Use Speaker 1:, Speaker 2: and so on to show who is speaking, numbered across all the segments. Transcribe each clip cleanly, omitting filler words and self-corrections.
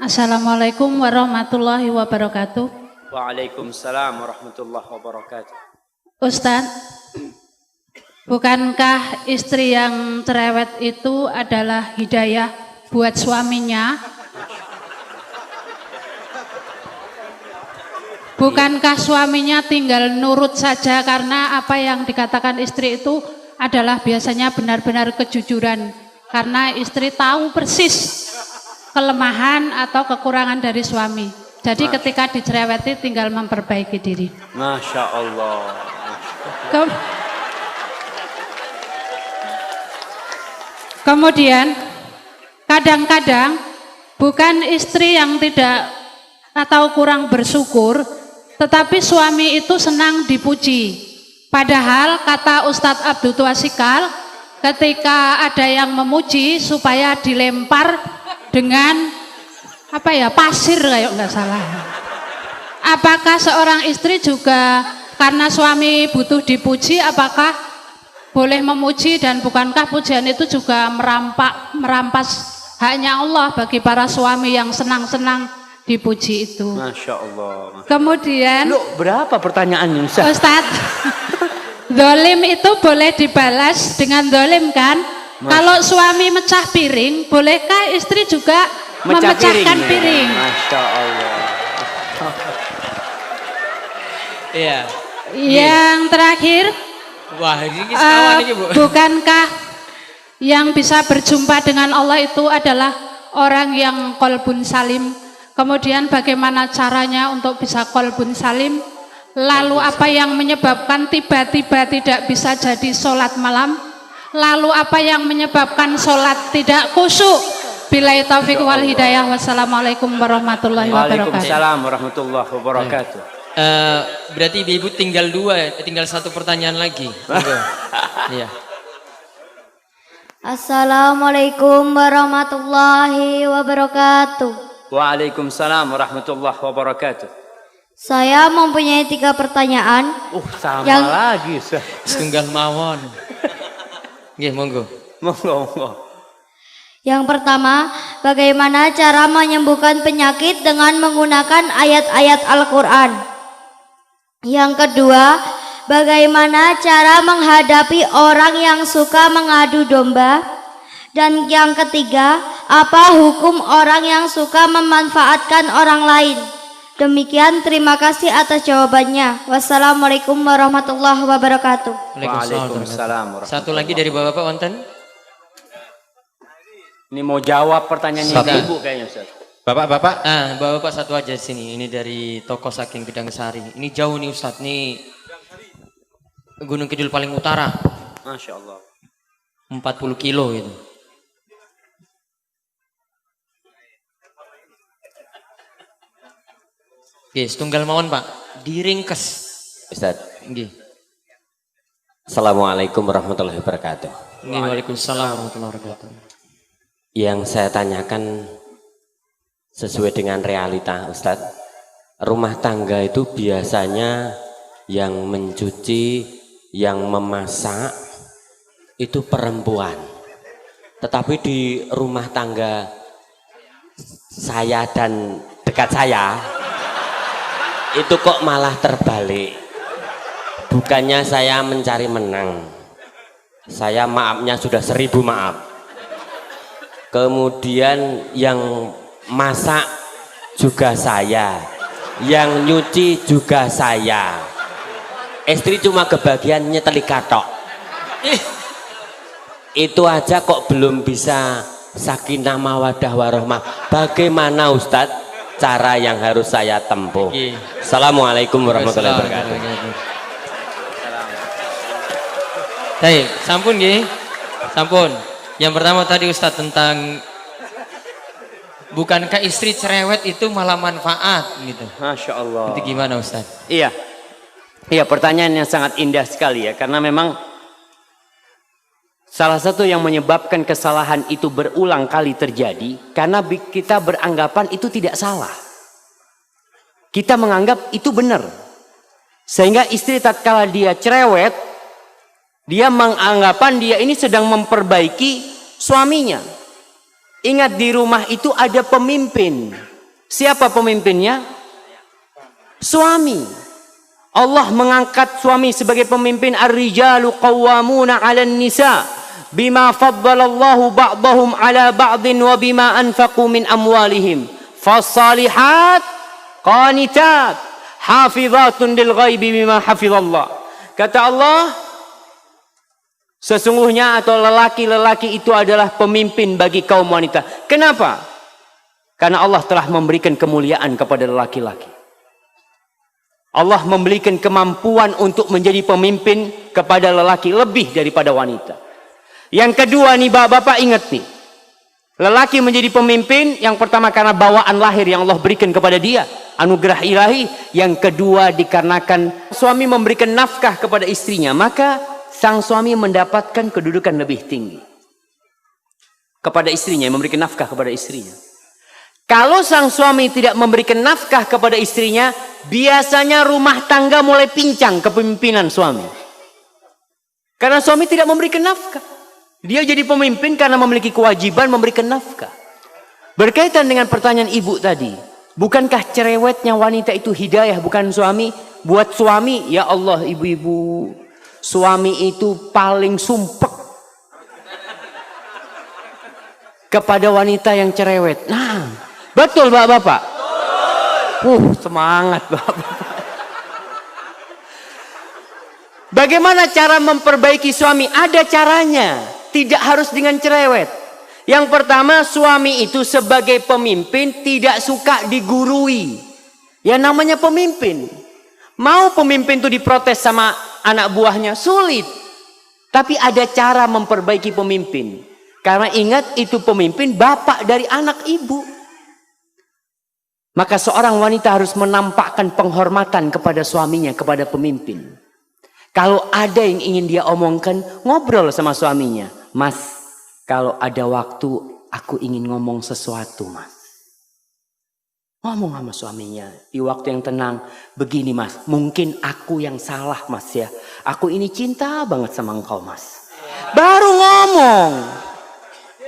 Speaker 1: Assalamualaikum warahmatullahi wabarakatuh.
Speaker 2: Waalaikumsalam warahmatullahi wabarakatuh.
Speaker 1: Ustadz, bukankah istri yang cerewet itu adalah hidayah buat suaminya? Bukankah suaminya tinggal nurut saja karena apa yang dikatakan istri itu adalah biasanya benar-benar kejujuran? Karena istri tahu persis kelemahan atau kekurangan dari suami. Jadi ketika dicereweti tinggal memperbaiki diri.
Speaker 2: Masya Allah.
Speaker 1: Kemudian kadang-kadang bukan istri yang tidak atau kurang bersyukur, tetapi suami itu senang dipuji. Padahal kata Ustadz Abdul Twasikal, ketika ada yang memuji supaya dilempar dengan pasir kayak nggak salah. Apakah seorang istri juga karena suami butuh dipuji, apakah boleh memuji, dan bukankah pujian itu juga merampas haknya Allah bagi para suami yang senang-senang dipuji itu?
Speaker 2: Masya Allah.
Speaker 1: Kemudian,
Speaker 2: Loh, berapa pertanyaannya
Speaker 1: Ustadz? Dolim itu boleh dibalas dengan dolim kan? Kalau suami mecah piring, bolehkah istri juga memecahkan piring?
Speaker 2: Masya Allah.
Speaker 3: Iya.
Speaker 1: Yang terakhir,
Speaker 3: Wah, ini sekawan ini, Bu.
Speaker 1: bukankah yang bisa berjumpa dengan Allah itu adalah orang yang qalbun salim? Kemudian bagaimana caranya untuk bisa qalbun salim? Lalu apa yang menyebabkan tiba-tiba tidak bisa jadi sholat malam? Lalu apa yang menyebabkan sholat tidak khusyuk? Billahi taufiq wal hidayah. Wassalamualaikum warahmatullahi wabarakatuh.
Speaker 2: Waalaikumsalam warahmatullahi wabarakatuh.
Speaker 3: Berarti ibu tinggal tinggal satu pertanyaan lagi. Iya.
Speaker 4: Assalamualaikum warahmatullahi wabarakatuh.
Speaker 2: Waalaikumsalam warahmatullahi wabarakatuh.
Speaker 4: Saya mempunyai 3 pertanyaan.
Speaker 2: Sama lagi.
Speaker 3: Setunggal mawon. Nggih, monggo.
Speaker 2: Monggo.
Speaker 4: Yang pertama, bagaimana cara menyembuhkan penyakit dengan menggunakan ayat-ayat Al-Quran? Yang kedua, bagaimana cara menghadapi orang yang suka mengadu domba? Dan yang ketiga, apa hukum orang yang suka memanfaatkan orang lain? Demikian, terima kasih atas jawabannya. Wassalamualaikum warahmatullahi wabarakatuh.
Speaker 2: Waalaikumsalam.
Speaker 3: Satu lagi dari Bapak wonten?
Speaker 2: Ini mau jawab pertanyaannya Ibu kayaknya, Ustaz.
Speaker 3: Bapak-bapak, Bapak satu aja sini. Ini dari toko Saking Bidang Sari. Ini jauh nih Ustadz, nih Gunung Kidul paling utara.
Speaker 2: Masya Allah.
Speaker 3: 40 kilo itu. Oke, setunggal mawon Pak. Diringkes.
Speaker 5: Ustaz.
Speaker 3: Nggih.
Speaker 5: Assalamualaikum warahmatullahi wabarakatuh.
Speaker 3: Waalaikumsalam warahmatullahi wabarakatuh.
Speaker 5: Yang saya tanyakan sesuai dengan realita, Ustadz. Rumah tangga itu biasanya yang mencuci, yang memasak itu perempuan. Tetapi di rumah tangga saya dan dekat saya itu kok malah terbalik. Bukannya saya mencari menang, saya maafnya sudah 1000 maaf. Kemudian yang masak juga saya, yang nyuci juga saya. Istri cuma kebagian nyeteli katok. Itu aja kok belum bisa sakinah mawadah warahmah. Bagaimana Ustadz cara yang harus saya tempuh? Assalamualaikum warahmatullahi wabarakatuh.
Speaker 3: Baik, sampun nggih. Sampun. Yang pertama tadi Ustadz tentang bukankah istri cerewet itu malah manfaat gitu.
Speaker 2: Masya Allah.
Speaker 3: Itu gimana Ustadz?
Speaker 2: Iya. Iya, pertanyaan yang sangat indah sekali ya, karena memang salah satu yang menyebabkan kesalahan itu berulang kali terjadi karena kita beranggapan itu tidak salah. Kita menganggap itu benar. Sehingga istri tatkala dia cerewet, dia menganggapan dia ini sedang memperbaiki suaminya. Ingat, di rumah itu ada pemimpin. Siapa pemimpinnya? Suami. Allah mengangkat suami sebagai pemimpin. Ar-rijalu qawwamuna 'alan nisa bima faddalallahu ba'dahum 'ala ba'din wa bima anfaqu min amwalihim. Fas-salihat qanitat hafizatun lil ghaibi bima hafizallah. Kata Allah, sesungguhnya atau lelaki-lelaki itu adalah pemimpin bagi kaum wanita. Kenapa? Karena Allah telah memberikan kemuliaan kepada lelaki-laki. Allah memberikan kemampuan untuk menjadi pemimpin kepada lelaki lebih daripada wanita. Yang kedua nih bapak-bapak ingat nih. Lelaki menjadi pemimpin yang pertama karena bawaan lahir yang Allah berikan kepada dia. Anugerah ilahi. Yang kedua dikarenakan suami memberikan nafkah kepada istrinya. Maka sang suami mendapatkan kedudukan lebih tinggi. Kepada istrinya, memberikan nafkah kepada istrinya. Kalau sang suami tidak memberikan nafkah kepada istrinya, biasanya rumah tangga mulai pincang kepemimpinan suami. Karena suami tidak memberikan nafkah. Dia jadi pemimpin karena memiliki kewajiban memberikan nafkah. Berkaitan dengan pertanyaan ibu tadi, bukankah cerewetnya wanita itu hidayah bukan suami? Buat suami, ya Allah ibu-ibu, suami itu paling sumpek kepada wanita yang cerewet. Nah, betul bapak-bapak? Semangat bapak-bapak. Bagaimana cara memperbaiki suami? Ada caranya. Tidak harus dengan cerewet. Yang pertama, suami itu sebagai pemimpin tidak suka digurui. Ya namanya pemimpin. Mau pemimpin itu diprotes sama anak buahnya? Sulit. Tapi ada cara memperbaiki pemimpin. Karena ingat itu pemimpin bapak dari anak ibu. Maka seorang wanita harus menampakkan penghormatan kepada suaminya, kepada pemimpin. Kalau ada yang ingin dia omongkan, ngobrol sama suaminya. Mas, kalau ada waktu aku ingin ngomong sesuatu mas. Ngomong sama suaminya di waktu yang tenang. Begini mas, mungkin aku yang salah mas ya. Aku ini cinta banget sama engkau mas. Baru ngomong.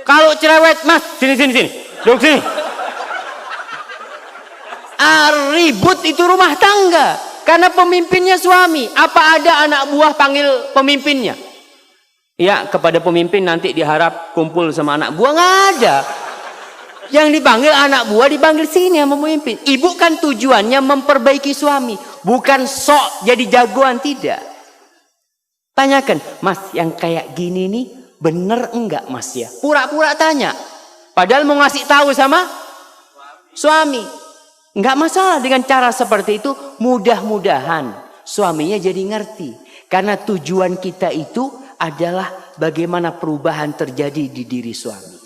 Speaker 2: Kalau cerewet, mas, sini. Duduk sini. Ribut itu rumah tangga. Karena pemimpinnya suami. Apa ada anak buah panggil pemimpinnya? Ya, kepada pemimpin nanti diharap kumpul sama anak buah. Nggak ada. Yang dipanggil anak buah dipanggil sini sama pemimpin. Ibu kan tujuannya memperbaiki suami. Bukan sok jadi jagoan, tidak. Tanyakan, mas yang kayak gini nih bener enggak mas ya? Pura-pura tanya. Padahal mau ngasih tahu sama suami. Enggak masalah dengan cara seperti itu. Mudah-mudahan suaminya jadi ngerti. Karena tujuan kita itu adalah bagaimana perubahan terjadi di diri suami.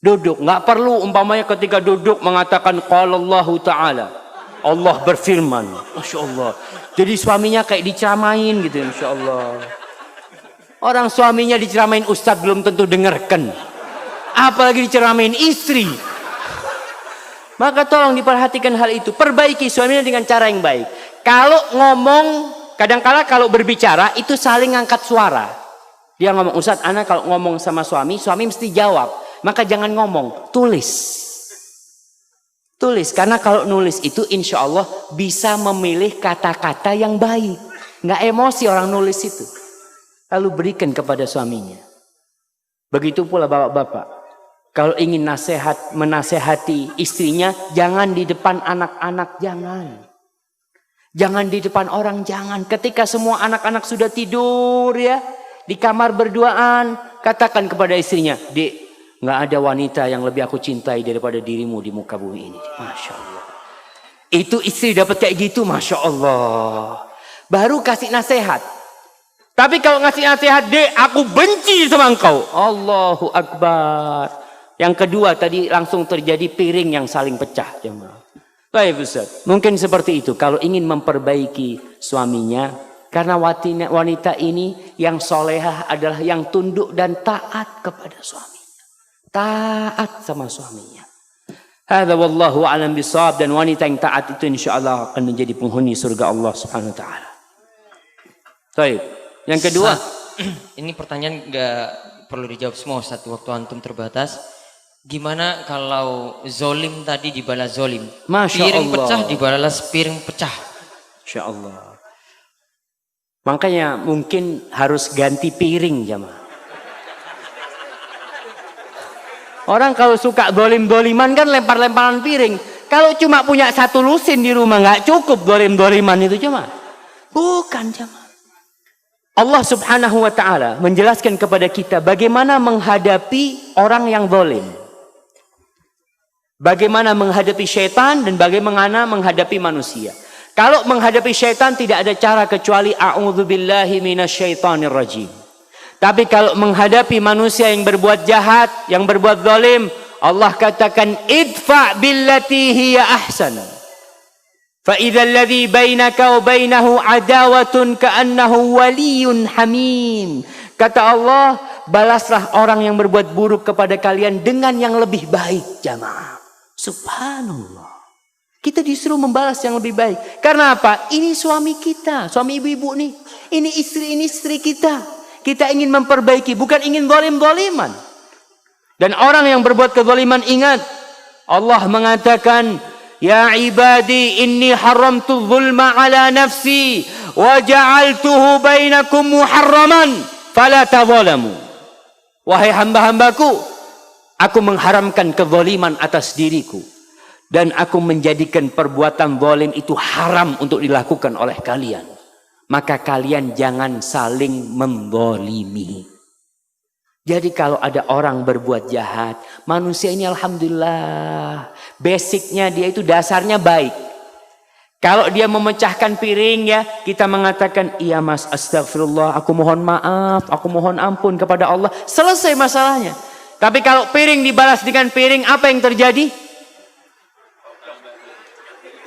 Speaker 2: Duduk, nggak perlu umpamanya ketika duduk mengatakan qala Allahu Ta'ala. Allah berfirman. Masya Allah. Jadi suaminya kayak diceramain gitu, Masya Allah. Orang suaminya diceramain ustadz belum tentu dengarkan. Apalagi diceramain istri. Maka tolong diperhatikan hal itu. Perbaiki suaminya dengan cara yang baik. Kalau ngomong, kadang-kala kalau berbicara itu saling ngangkat suara. Dia ngomong, Ustadz, anak kalau ngomong sama suami mesti jawab. Maka jangan ngomong, tulis. Tulis, karena kalau nulis itu insya Allah bisa memilih kata-kata yang baik. Nggak emosi orang nulis itu. Lalu berikan kepada suaminya. Begitu pula bapak-bapak. Kalau ingin menasehati istrinya, jangan di depan anak-anak, jangan. Jangan di depan orang, jangan. Ketika semua anak-anak sudah tidur ya, di kamar berduaan, katakan kepada istrinya, Dek, nggak ada wanita yang lebih aku cintai daripada dirimu di muka bumi ini. Masya Allah. Itu istri dapat kayak gitu, Masya Allah. Baru kasih nasihat. Tapi kalau ngasih nasihat, Dek, aku benci sama engkau. Allahu Akbar. Yang kedua tadi langsung terjadi piring yang saling pecah. Baik Ustaz. Mungkin seperti itu. Kalau ingin memperbaiki suaminya, karena wanita ini yang solehah adalah yang tunduk dan taat kepada suaminya. Taat sama suaminya. Hadza wallahu a'lam bishawab. Dan wanita yang taat itu insyaallah akan menjadi penghuni surga Allah Subhanahu wa taala. Baik. Yang kedua,
Speaker 3: ini pertanyaan nggak perlu dijawab semua satu waktu antum terbatas. Gimana kalau zolim tadi dibalas zolim?
Speaker 2: Masya
Speaker 3: piring
Speaker 2: Allah.
Speaker 3: pecah dibalas piring pecah.
Speaker 2: Insya Allah. Makanya mungkin harus ganti piring jamaah. Orang kalau suka dolim-doliman kan lempar-lemparan piring. Kalau cuma punya satu lusin di rumah nggak cukup dolim-doliman itu cuma. Bukan jamaah. Allah subhanahu wa ta'ala menjelaskan kepada kita bagaimana menghadapi orang yang dolim. Bagaimana menghadapi syaitan dan bagaimana menghadapi manusia. Kalau menghadapi syaitan tidak ada cara kecuali a'udzubillahi minasyaitonir rajim. Tapi kalau menghadapi manusia yang berbuat jahat, yang berbuat zalim, Allah katakan idfa billati hiya ahsan. Fa idzal ladzi bainaka wa bainahu adawatun ka'annahu waliyyun hamim. Kata Allah, balaslah orang yang berbuat buruk kepada kalian dengan yang lebih baik, jamaah. Subhanallah. Kita disuruh membalas yang lebih baik. Karena apa? Ini suami kita, suami ibu-ibu nih. Ini istri kita. Kita ingin memperbaiki, bukan ingin zalim-zaliman. Dan orang yang berbuat kezaliman, ingat, Allah mengatakan, ya ibadi inni haramtu zulma ala nafsi wa ja'altuhu bainakum muharraman fala tadzalamu. Wahai hamba-hambaku, aku mengharamkan kezaliman atas diriku. Dan aku menjadikan perbuatan zalim itu haram untuk dilakukan oleh kalian. Maka kalian jangan saling menzalimi. Jadi kalau ada orang berbuat jahat, manusia ini alhamdulillah, basicnya dia itu dasarnya baik. Kalau dia memecahkan piring ya, kita mengatakan, iya mas, astagfirullah, aku mohon maaf, aku mohon ampun kepada Allah. Selesai masalahnya. Tapi kalau piring dibalas dengan piring, apa yang terjadi?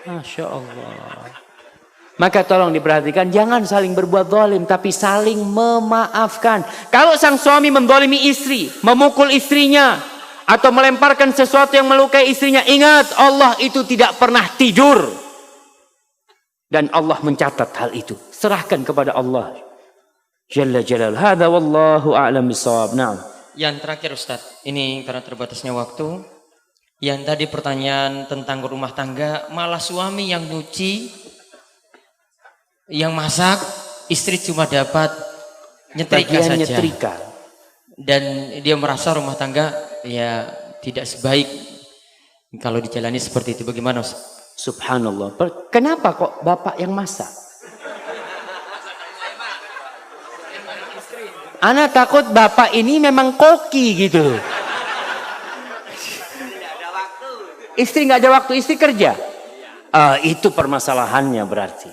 Speaker 2: Masya Allah. Maka tolong diperhatikan, jangan saling berbuat zalim, tapi saling memaafkan. Kalau sang suami menzalimi istri, memukul istrinya, atau melemparkan sesuatu yang melukai istrinya, ingat Allah itu tidak pernah tidur. Dan Allah mencatat hal itu. Serahkan kepada Allah Jalla Jalal. Hadza wallahu a'lam bissawab. Naam.
Speaker 3: Yang terakhir Ustadz, ini karena terbatasnya waktu. Yang tadi pertanyaan tentang rumah tangga, malah suami yang nyuci, yang masak, istri cuma dapat nyetrika saja. Nyetrika. Dan dia merasa rumah tangga ya tidak sebaik kalau dijalani seperti itu. Bagaimana Ustaz?
Speaker 2: Subhanallah. Kenapa kok bapak yang masak? Ana takut bapak ini memang koki gitu. Istri nggak ada waktu, istri kerja. Itu permasalahannya berarti.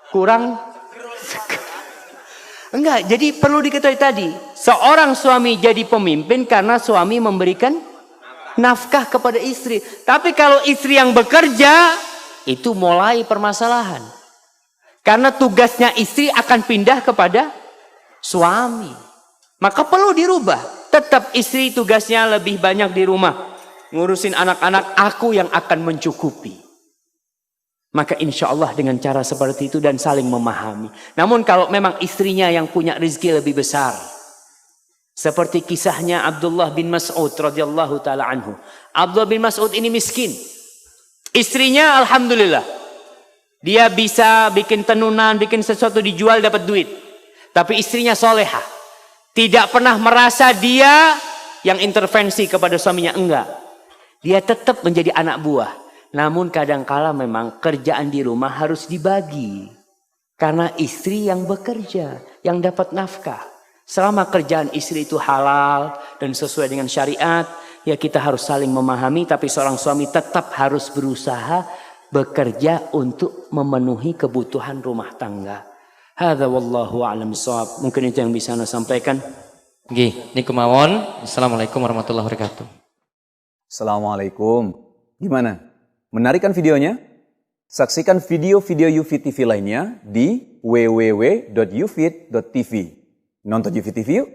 Speaker 2: Kurang. Enggak, jadi perlu diketahui tadi. Seorang suami jadi pemimpin karena suami memberikan nafkah kepada istri. Tapi kalau istri yang bekerja, itu mulai permasalahan. Karena tugasnya istri akan pindah kepada suami. Maka perlu dirubah. Tetap istri tugasnya lebih banyak di rumah. Ngurusin anak-anak, aku yang akan mencukupi. Maka insya Allah dengan cara seperti itu dan saling memahami. Namun kalau memang istrinya yang punya rezeki lebih besar. Seperti kisahnya Abdullah bin Mas'ud radhiyallahu ta'ala anhu. Abdullah bin Mas'ud ini miskin. Istrinya alhamdulillah. Dia bisa bikin tenunan, bikin sesuatu dijual dapat duit. Tapi istrinya solehah. Tidak pernah merasa dia yang intervensi kepada suaminya, enggak. Dia tetap menjadi anak buah. Namun kadangkala memang kerjaan di rumah harus dibagi. Karena istri yang bekerja, yang dapat nafkah. Selama kerjaan istri itu halal dan sesuai dengan syariat, ya kita harus saling memahami. Tapi seorang suami tetap harus berusaha bekerja untuk memenuhi kebutuhan rumah tangga. Hadza wallahu a'lam bissawab. Mungkin itu yang bisa Anda sampaikan.
Speaker 3: Nggih, niku mawon. Assalamualaikum warahmatullahi wabarakatuh.
Speaker 6: Assalamualaikum. Gimana? Menarik kan videonya? Saksikan video-video UFIT TV lainnya di www.ufit.tv. Nonton UFIT TV yuk!